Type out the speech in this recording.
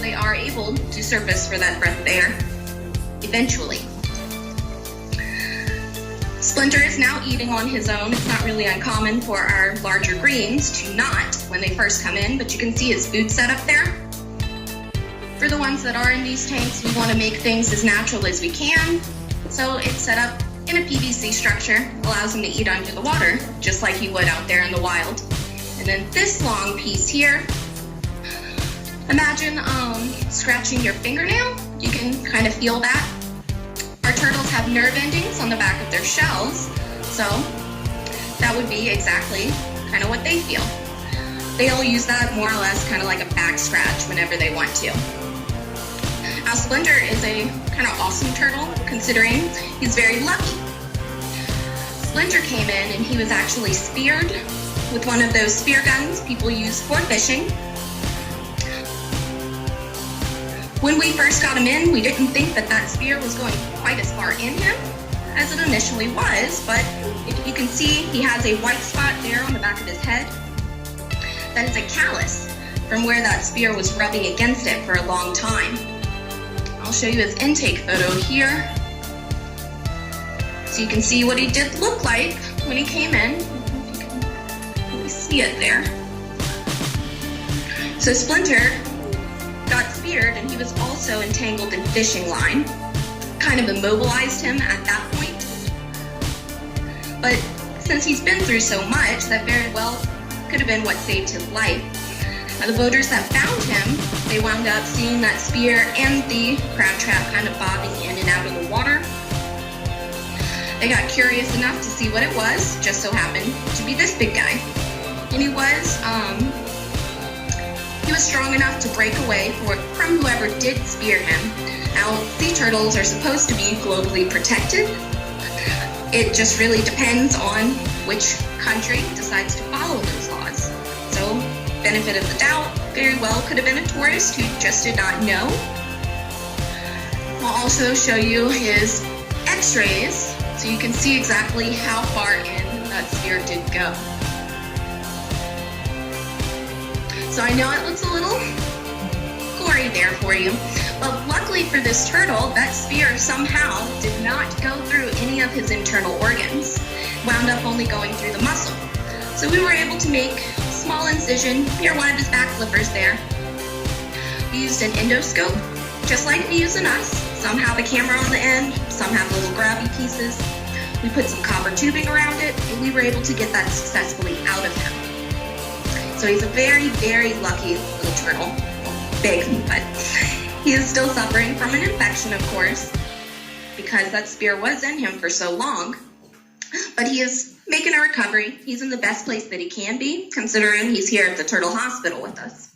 they are able to surface for that breath of air eventually. Splinter is now eating on his own. It's not really uncommon for our larger greens to not when they first come in, but you can see his food set up there. For the ones that are in these tanks, we want to make things as natural as we can. So it's set up in a PVC structure, allows him to eat under the water, just like he would out there in the wild. And then this long piece here, imagine scratching your fingernail. You can kind of feel that. Our turtles have nerve endings on the back of their shells, so that would be exactly kind of what they feel. They'll use that more or less kind of like a back scratch whenever they want to. Now Splinter is a kind of awesome turtle considering he's very lucky. Splinter came in and he was actually speared with one of those spear guns people use for fishing. When we first got him in, we didn't think that that spear was going quite as far in him as it initially was, but if you can see, he has a white spot there on the back of his head. That is a callus from where that spear was rubbing against it for a long time. I'll show you his intake photo here. So you can see what he did look like when he came in. I don't know if you can really see it there. So Splinter got speared and he was also entangled in fishing line. Kind of immobilized him at that point. But since he's been through so much, that very well could have been what saved his life. Now the boaters that found him, they wound up seeing that spear and the crab trap kind of bobbing in and out of the water. They got curious enough to see what it was, just so happened to be this big guy. And he was strong enough to break away from whoever did spear him. Now, sea turtles are supposed to be globally protected. It just really depends on which country decides to follow those laws. So, benefit of the doubt, very well could have been a tourist who just did not know. I'll also show you his x-rays so you can see exactly how far in that spear did go. So I know it looks a little gory there for you, but luckily for this turtle, that spear somehow did not go through any of his internal organs, wound up only going through the muscle. So we were able to make a small incision near one of his back flippers there. We used an endoscope, just like we use in us. Some have a camera on the end, some have little grabby pieces. We put some copper tubing around it, and we were able to get that successfully out of him. So he's a very, very lucky little turtle. Big, but he is still suffering from an infection, of course, because that spear was in him for so long. But he is making a recovery. He's in the best place that he can be, considering he's here at the Turtle Hospital with us.